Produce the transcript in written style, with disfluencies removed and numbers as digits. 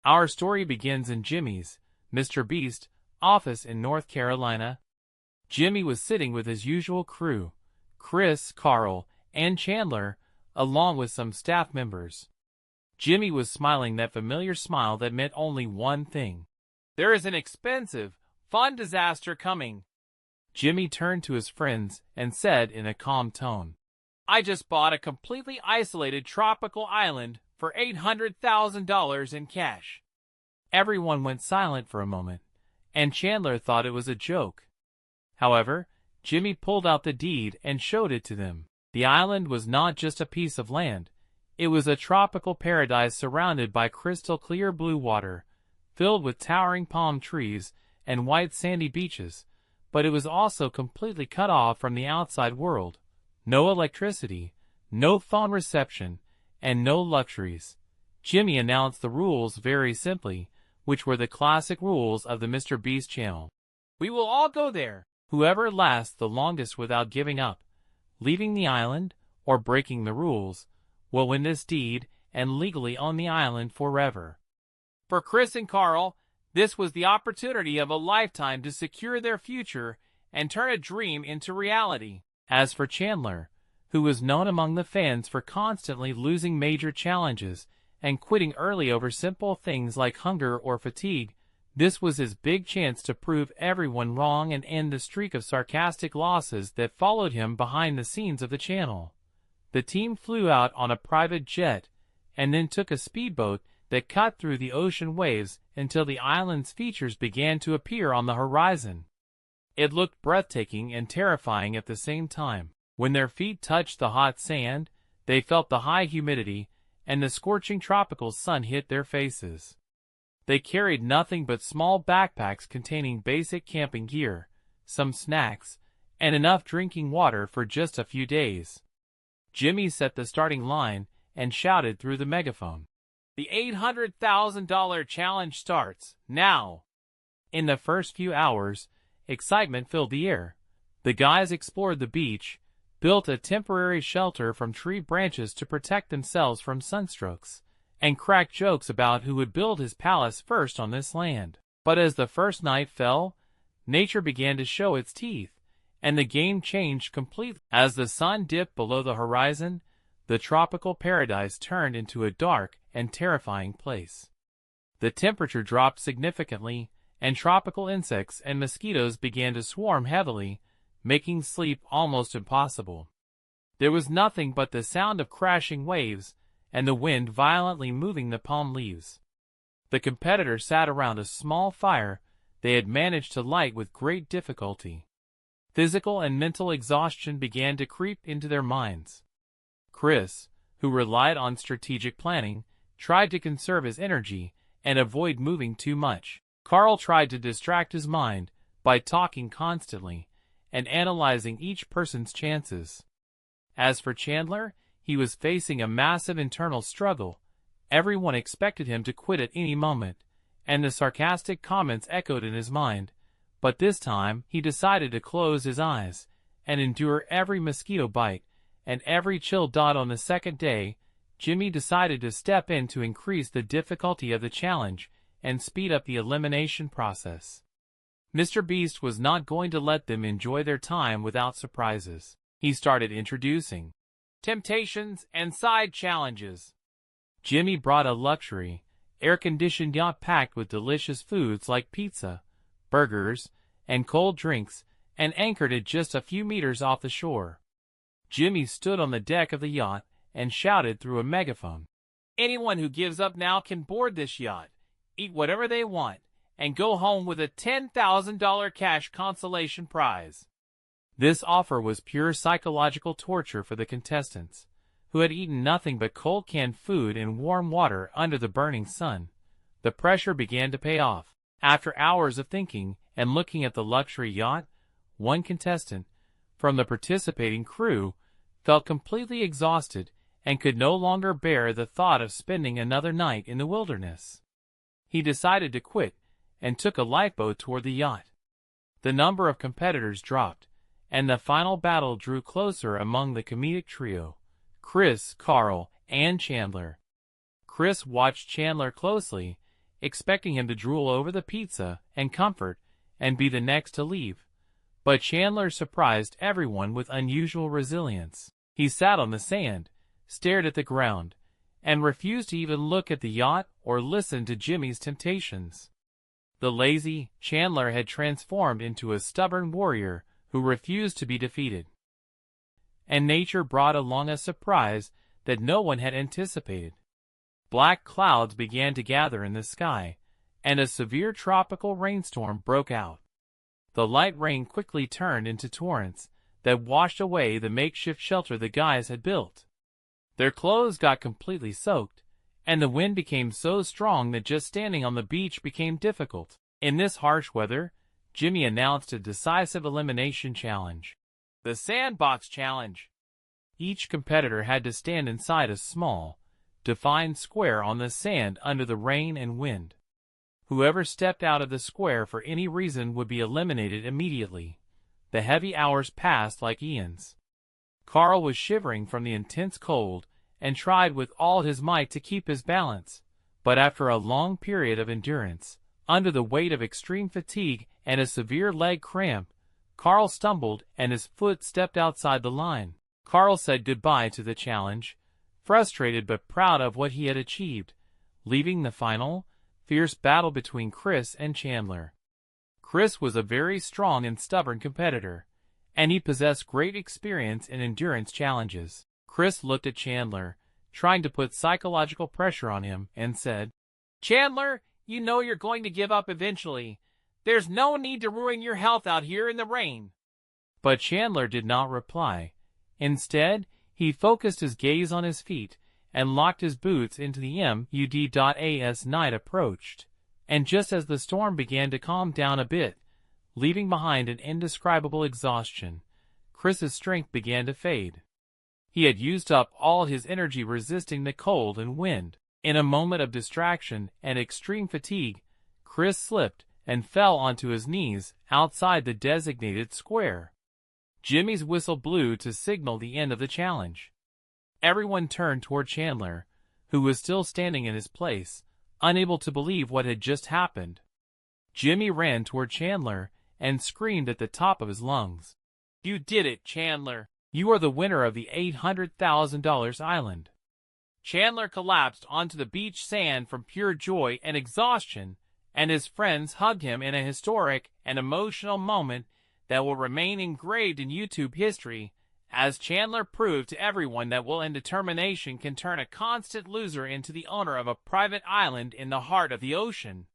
Our story begins in Jimmy's, MrBeast, office in North Carolina. Jimmy was sitting with his usual crew, Chris, Carl, and Chandler, along with some staff members. Jimmy was smiling that familiar smile that meant only one thing. There is an expensive, fun disaster coming. Jimmy turned to his friends and said in a calm tone, I just bought a completely isolated tropical island for $800,000 in cash. Everyone went silent for a moment, and Chandler thought it was a joke. However, Jimmy pulled out the deed and showed it to them. The island was not just a piece of land. It was a tropical paradise surrounded by crystal clear blue water, filled with towering palm trees and white sandy beaches, but it was also completely cut off from the outside world. No electricity, no phone reception, and no luxuries. Jimmy announced the rules very simply, which were the classic rules of the MrBeast channel. We will all go there. Whoever lasts the longest without giving up, leaving the island, or breaking the rules, will win this deed and legally own the island forever. For Chris and Carl, this was the opportunity of a lifetime to secure their future and turn a dream into reality. As for Chandler, who was known among the fans for constantly losing major challenges and quitting early over simple things like hunger or fatigue, this was his big chance to prove everyone wrong and end the streak of sarcastic losses that followed him behind the scenes of the channel. The team flew out on a private jet and then took a speedboat that cut through the ocean waves until the island's features began to appear on the horizon. It looked breathtaking and terrifying at the same time. When their feet touched the hot sand, they felt the high humidity, and the scorching tropical sun hit their faces. They carried nothing but small backpacks containing basic camping gear, some snacks, and enough drinking water for just a few days. Jimmy set the starting line and shouted through the megaphone, The $800,000 challenge starts now! In the first few hours, excitement filled the air. The guys explored the beach, built a temporary shelter from tree branches to protect themselves from sunstrokes, and cracked jokes about who would build his palace first on this land. But as the first night fell, nature began to show its teeth, and the game changed completely. As the sun dipped below the horizon, the tropical paradise turned into a dark and terrifying place. The temperature dropped significantly, and tropical insects and mosquitoes began to swarm heavily, making sleep almost impossible. There was nothing but the sound of crashing waves and the wind violently moving the palm leaves. The competitors sat around a small fire they had managed to light with great difficulty. Physical and mental exhaustion began to creep into their minds. Chris, who relied on strategic planning, tried to conserve his energy and avoid moving too much. Carl tried to distract his mind by talking constantly and analyzing each person's chances. As for Chandler, he was facing a massive internal struggle. Everyone expected him to quit at any moment, and the sarcastic comments echoed in his mind. But this time, he decided to close his eyes and endure every mosquito bite and every chill dot. On the second day, Jimmy decided to step in to increase the difficulty of the challenge and speed up the elimination process. MrBeast was not going to let them enjoy their time without surprises. He started introducing temptations and side challenges. Jimmy brought a luxury, air-conditioned yacht packed with delicious foods like pizza, burgers, and cold drinks, and anchored it just a few meters off the shore. Jimmy stood on the deck of the yacht and shouted through a megaphone, Anyone who gives up now can board this yacht, eat whatever they want, and go home with a $10,000 cash consolation prize. This offer was pure psychological torture for the contestants, who had eaten nothing but cold canned food and warm water under the burning sun. The pressure began to pay off. After hours of thinking and looking at the luxury yacht, one contestant, from the participating crew, felt completely exhausted and could no longer bear the thought of spending another night in the wilderness. He decided to quit and took a lifeboat toward the yacht. The number of competitors dropped, and the final battle drew closer among the comedic trio, Chris, Carl, and Chandler. Chris watched Chandler closely expecting him to drool over the pizza and comfort and be the next to leave. But Chandler surprised everyone with unusual resilience. He sat on the sand, stared at the ground, and refused to even look at the yacht or listen to Jimmy's temptations. The lazy Chandler had transformed into a stubborn warrior who refused to be defeated. And nature brought along a surprise that no one had anticipated. Black clouds began to gather in the sky, and a severe tropical rainstorm broke out. The light rain quickly turned into torrents that washed away the makeshift shelter the guys had built. Their clothes got completely soaked, and the wind became so strong that just standing on the beach became difficult. In this harsh weather, Jimmy announced a decisive elimination challenge. The Sandbox Challenge. Each competitor had to stand inside a small, defined square on the sand under the rain and wind. Whoever stepped out of the square for any reason would be eliminated immediately. The heavy hours passed like eons. Carl was shivering from the intense cold and tried with all his might to keep his balance, but after a long period of endurance, under the weight of extreme fatigue and a severe leg cramp, Carl stumbled and his foot stepped outside the line. Carl said goodbye to the challenge, frustrated but proud of what he had achieved, leaving the final, fierce battle between Chris and Chandler. Chris was a very strong and stubborn competitor, and he possessed great experience in endurance challenges. Chris looked at Chandler, trying to put psychological pressure on him, and said, "Chandler, you know you're going to give up eventually. There's no need to ruin your health out here in the rain." But Chandler did not reply. Instead, he focused his gaze on his feet and locked his boots into the mud. As night approached, and just as the storm began to calm down a bit, leaving behind an indescribable exhaustion, Chris's strength began to fade. He had used up all his energy resisting the cold and wind. In a moment of distraction and extreme fatigue, Chris slipped and fell onto his knees outside the designated square. Jimmy's whistle blew to signal the end of the challenge. Everyone turned toward Chandler, who was still standing in his place, unable to believe what had just happened. Jimmy ran toward Chandler and screamed at the top of his lungs, "You did it, Chandler! You are the winner of the $800,000 island!" Chandler collapsed onto the beach sand from pure joy and exhaustion, and his friends hugged him in a historic and emotional moment that will remain engraved in YouTube history, as Chandler proved to everyone that will and determination can turn a constant loser into the owner of a private island in the heart of the ocean.